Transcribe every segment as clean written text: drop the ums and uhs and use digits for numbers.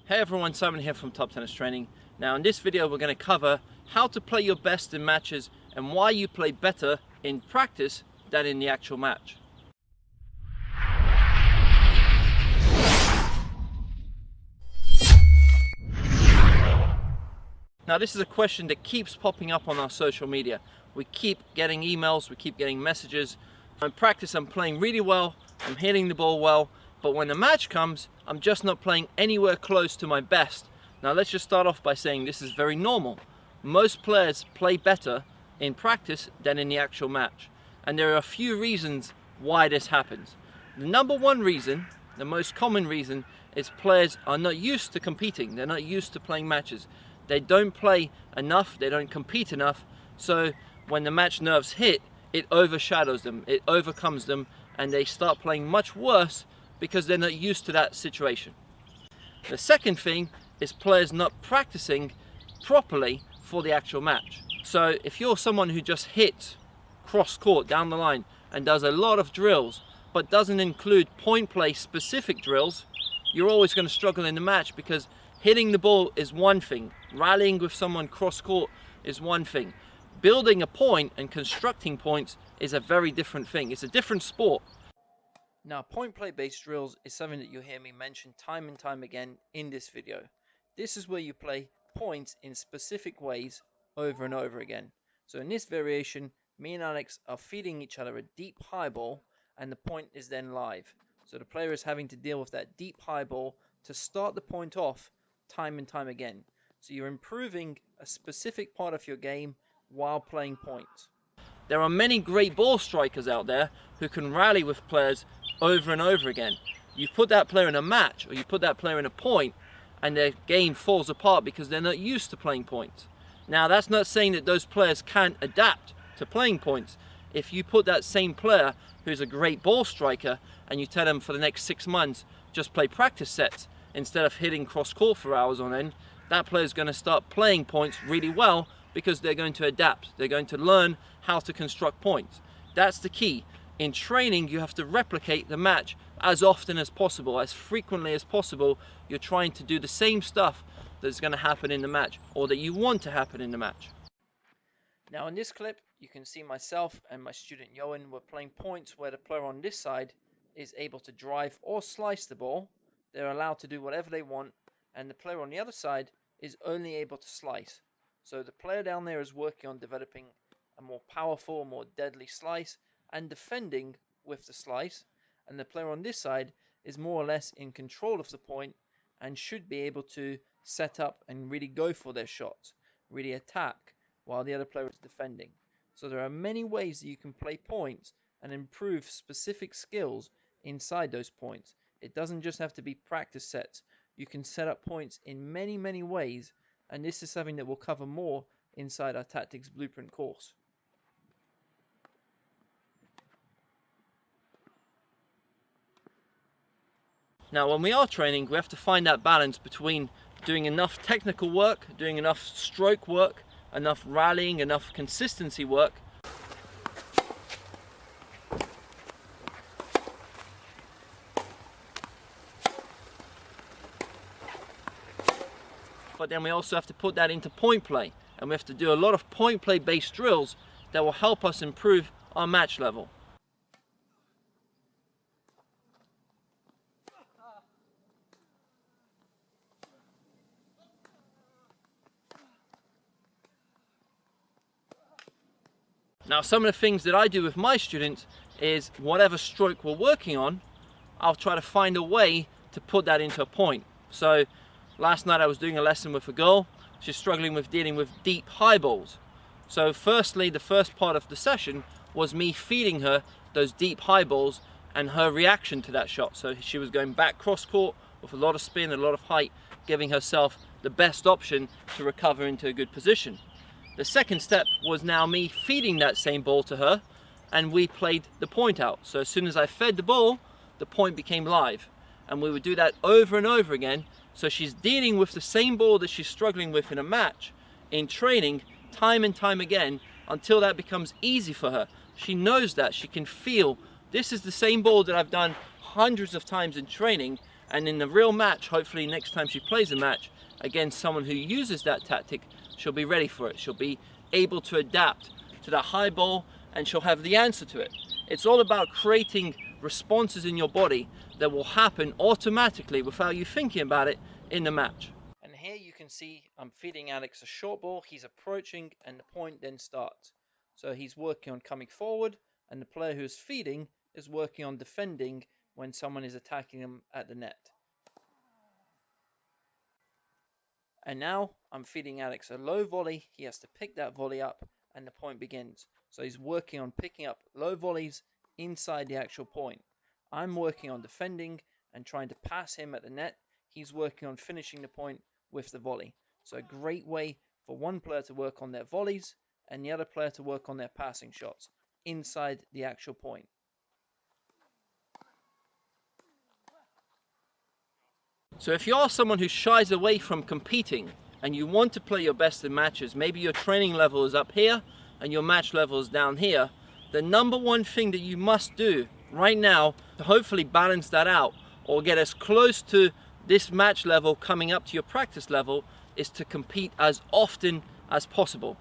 Hey everyone, Simon here from Top Tennis Training. Now in this video we're going to cover how to play your best in matches and why you play better in practice than in the actual match. Now this is a question that keeps popping up on our social media. We keep getting emails, we keep getting messages. In practice I'm playing really well, I'm hitting the ball well, but when the match comes, I'm just not playing anywhere close to my best. Now let's just start off by saying this is very normal. Most players play better in practice than in the actual match. And there are a few reasons why this happens. The number one reason, the most common reason, is players are not used to competing. They're not used to playing matches. They don't play enough, they don't compete enough, so when the match nerves hit, it overshadows them, it overcomes them, and they start playing much worse because they're not used to that situation. The second thing is players not practicing properly for the actual match. So if you're someone who just hits cross court down the line and does a lot of drills but doesn't include point play specific drills, you're always going to struggle in the match, because hitting the ball is one thing, rallying with someone cross court is one thing. Building a point and constructing points is a very different thing. It's a different sport. Now, point play based drills is something that you'll hear me mention time and time again in this video. This is where you play points in specific ways over and over again. So in this variation, me and Alex are feeding each other a deep high ball, and the point is then live. So the player is having to deal with that deep high ball to start the point off time and time again. So you're improving a specific part of your game while playing points. There are many great ball strikers out there who can rally with players over and over again. You put that player in a match, or you put that player in a point, and their game falls apart because they're not used to playing points. Now that's not saying that those players can't adapt to playing points. If you put that same player who's a great ball striker and you tell them for the next 6 months just play practice sets instead of hitting cross court for hours on end, that player is going to start playing points really well, because they're going to adapt. They're going to learn how to construct points. That's the key. In training, you have to replicate the match as often as possible, as frequently as possible. You're trying to do the same stuff that's going to happen in the match, or that you want to happen in the match. Now in this clip, you can see myself and my student Yoen were playing points where the player on this side is able to drive or slice the ball. They're allowed to do whatever they want, and the player on the other side is only able to slice. So the player down there is working on developing a more powerful, more deadly slice and defending with the slice, and the player on this side is more or less in control of the point and should be able to set up and really go for their shots, really attack, while the other player is defending. So there are many ways that you can play points and improve specific skills inside those points. It doesn't just have to be practice sets. You can set up points in many, many ways, and this is something that we'll cover more inside our Tactics Blueprint course. Now when we are training, we have to find that balance between doing enough technical work, doing enough stroke work, enough rallying, enough consistency work, but then we also have to put that into point play, and we have to do a lot of point play based drills that will help us improve our match level. Now some of the things that I do with my students is, whatever stroke we're working on, I'll try to find a way to put that into a point. So last night I was doing a lesson with a girl. She's struggling with dealing with deep high balls. So firstly, the first part of the session was me feeding her those deep high balls and her reaction to that shot. So she was going back cross court with a lot of spin and a lot of height, giving herself the best option to recover into a good position. The second step was now me feeding that same ball to her, and we played the point out. So as soon as I fed the ball, the point became live. And we would do that over and over again. So she's dealing with the same ball that she's struggling with in a match, in training, time and time again, until that becomes easy for her. She knows that, she can feel, this is the same ball that I've done hundreds of times in training, And in the real match, hopefully next time she plays a match against someone who uses that tactic, she'll be ready for it. She'll be able to adapt to that high ball, and she'll have the answer to it. It's all about creating responses in your body that will happen automatically without you thinking about it in the match. And here you can see I'm feeding Alex a short ball. He's approaching and the point then starts. So he's working on coming forward, and the player who's feeding is working on defending when someone is attacking him at the net. And now I'm feeding Alex a low volley. He has to pick that volley up and the point begins. So he's working on picking up low volleys inside the actual point. I'm working on defending and trying to pass him at the net. He's working on finishing the point with the volley. So a great way for one player to work on their volleys and the other player to work on their passing shots inside the actual point. So if you are someone who shies away from competing and you want to play your best in matches, maybe your training level is up here and your match level is down here, the number one thing that you must do right now to hopefully balance that out or get as close to this match level coming up to your practice level is to compete as often as possible.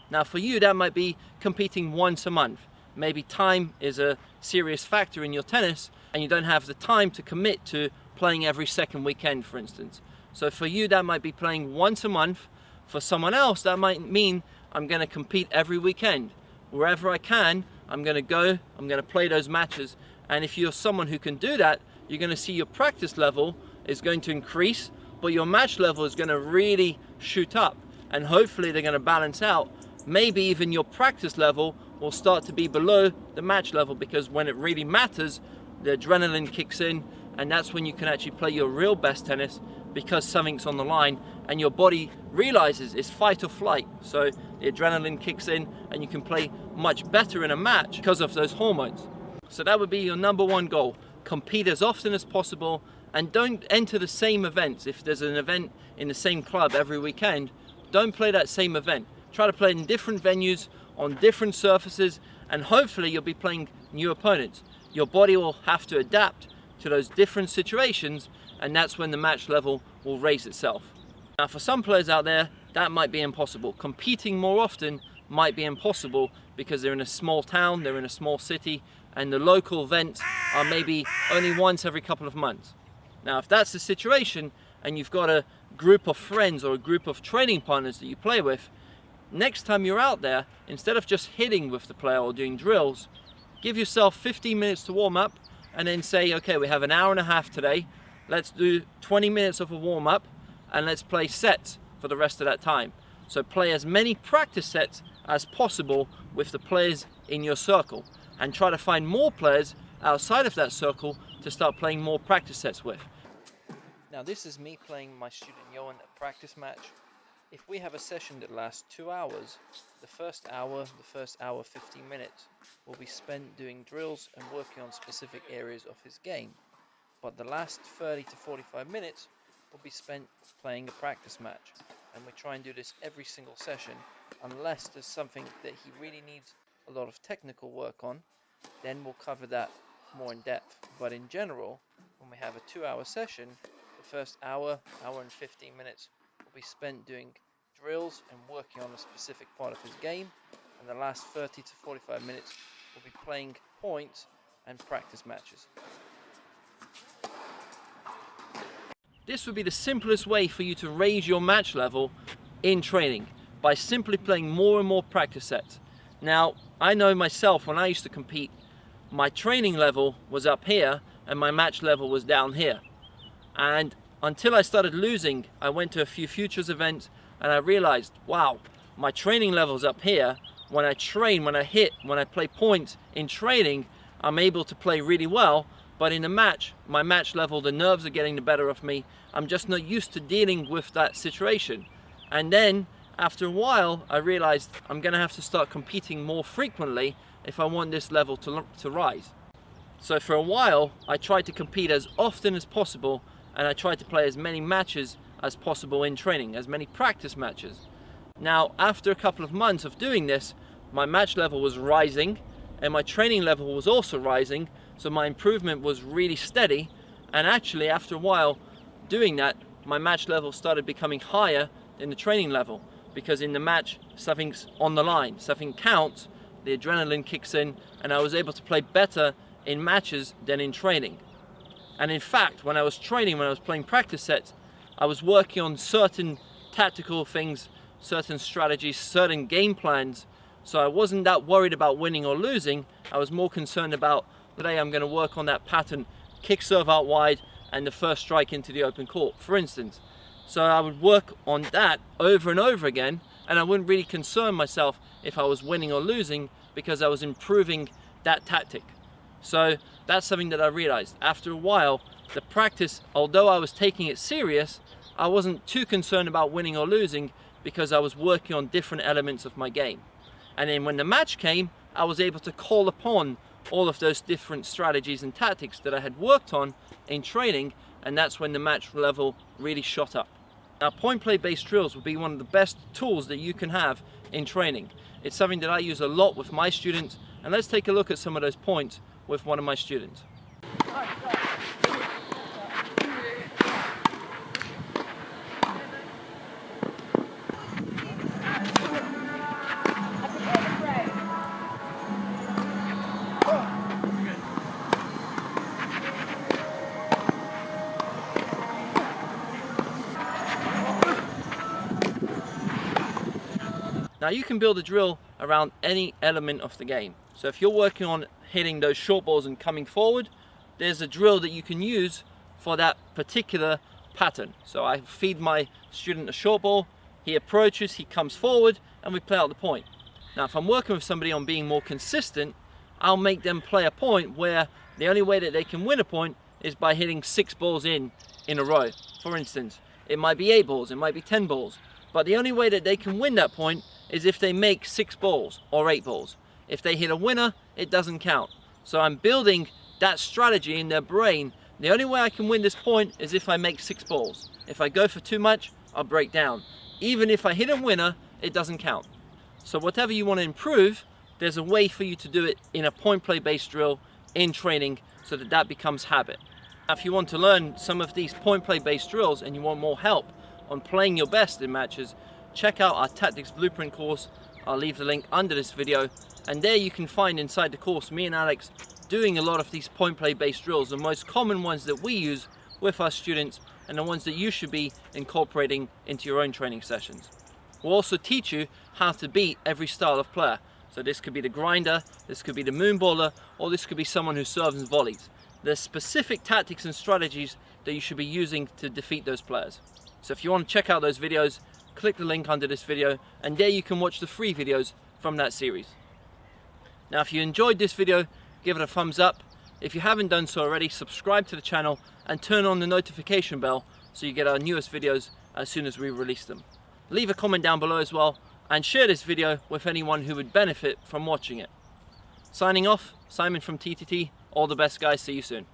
Now for you, that might be competing once a month. Maybe time is a serious factor in your tennis and you don't have the time to commit to playing every second weekend, for instance. So for you, that might be playing once a month. For someone else, that might mean I'm going to compete every weekend. Wherever I can, I'm going to go, I'm going to play those matches. And if you're someone who can do that, you're going to see your practice level is going to increase, but your match level is going to really shoot up. And hopefully they're going to balance out. Maybe even your practice level will start to be below the match level, because when it really matters, the adrenaline kicks in, and that's when you can actually play your real best tennis, because something's on the line and your body realizes it's fight or flight. So the adrenaline kicks in and you can play much better in a match because of those hormones. So that would be your number one goal. Compete as often as possible and don't enter the same events. If there's an event in the same club every weekend, don't play that same event. Try to play in different venues, on different surfaces, and hopefully you'll be playing new opponents. Your body will have to adapt to those different situations, and that's when the match level will raise itself. Now for some players out there, that might be impossible. Competing more often might be impossible because they're in a small town, they're in a small city, and the local events are maybe only once every couple of months. Now if that's the situation and you've got a group of friends or a group of training partners that you play with, next time you're out there, instead of just hitting with the player or doing drills, give yourself 15 minutes to warm up and then say, okay, we have an hour and a half today. Let's do 20 minutes of a warm up and let's play sets for the rest of that time. So play as many practice sets as possible with the players in your circle and try to find more players outside of that circle to start playing more practice sets with. Now this is me playing my student Yoen a practice match. If we have a session that lasts 2 hours, the first hour 15 minutes will be spent doing drills and working on specific areas of his game. But the last 30 to 45 minutes will be spent playing a practice match. And we try and do this every single session, unless there's something that he really needs a lot of technical work on, then we'll cover that more in depth. But in general, when we have a 2-hour session, the first hour and 15 minutes will be spent doing drills and working on a specific part of his game, and the last 30 to 45 minutes will be playing points and practice matches. This would be the simplest way for you to raise your match level in training, by simply playing more and more practice sets. Now, I know myself, when I used to compete, my training level was up here and my match level was down here. And until I started losing, I went to a few futures events and I realized, wow, my training level's up here. When I train, when I hit, when I play points in training, I'm able to play really well. But in a match, my match level, the nerves are getting the better of me. I'm just not used to dealing with that situation. And then after a while, I realized I'm gonna have to start competing more frequently if I want this level to rise. So for a while, I tried to compete as often as possible, and I tried to play as many matches as possible in training, as many practice matches. Now, after a couple of months of doing this, my match level was rising and my training level was also rising, so my improvement was really steady, And actually, after a while doing that, my match level started becoming higher than the training level, because in the match, something's on the line, something counts, the adrenaline kicks in, and I was able to play better in matches than in training. And in fact, when I was training, when I was playing practice sets, I was working on certain tactical things, certain strategies, certain game plans. So I wasn't that worried about winning or losing. I was more concerned about, today I'm going to work on that pattern, kick serve out wide and the first strike into the open court, for instance. So I would work on that over and over again, and I wouldn't really concern myself if I was winning or losing, because I was improving that tactic. So that's something that I realized. After a while, the practice, although I was taking it serious, I wasn't too concerned about winning or losing, because I was working on different elements of my game. And then when the match came, I was able to call upon all of those different strategies and tactics that I had worked on in training, and that's when the match level really shot up. Now, point play based drills will be one of the best tools that you can have in training. It's something that I use a lot with my students, and let's take a look at some of those points with one of my students. Now you can build a drill around any element of the game. So if you're working on hitting those short balls and coming forward, there's a drill that you can use for that particular pattern. So I feed my student a short ball, he approaches, he comes forward, and we play out the point. Now if I'm working with somebody on being more consistent, I'll make them play a point where the only way that they can win a point is by hitting 6 balls in a row. For instance, it might be 8 balls, it might be 10 balls, but the only way that they can win that point is if they make 6 balls or 8 balls. If they hit a winner, it doesn't count. So I'm building that strategy in their brain. The only way I can win this point is if I make 6 balls. If I go for too much, I'll break down. Even if I hit a winner, it doesn't count. So whatever you want to improve, there's a way for you to do it in a point play based drill in training, so that that becomes habit. Now, if you want to learn some of these point play based drills and you want more help on playing your best in matches, check out our Tactics Blueprint course. I'll leave the link under this video, and there you can find inside the course me and Alex doing a lot of these point play based drills, the most common ones that we use with our students and the ones that you should be incorporating into your own training sessions. We'll also teach you how to beat every style of player. So this could be the grinder, this could be the moonballer, or this could be someone who serves and volleys. There's specific tactics and strategies that you should be using to defeat those players. So if you want to check out those videos, click the link under this video, and there you can watch the free videos from that series. Now if you enjoyed this video, give it a thumbs up. If you haven't done so already, subscribe to the channel and turn on the notification bell so you get our newest videos as soon as we release them. Leave a comment down below as well, and share this video with anyone who would benefit from watching it. Signing off, Simon from TTT. All the best guys, see you soon.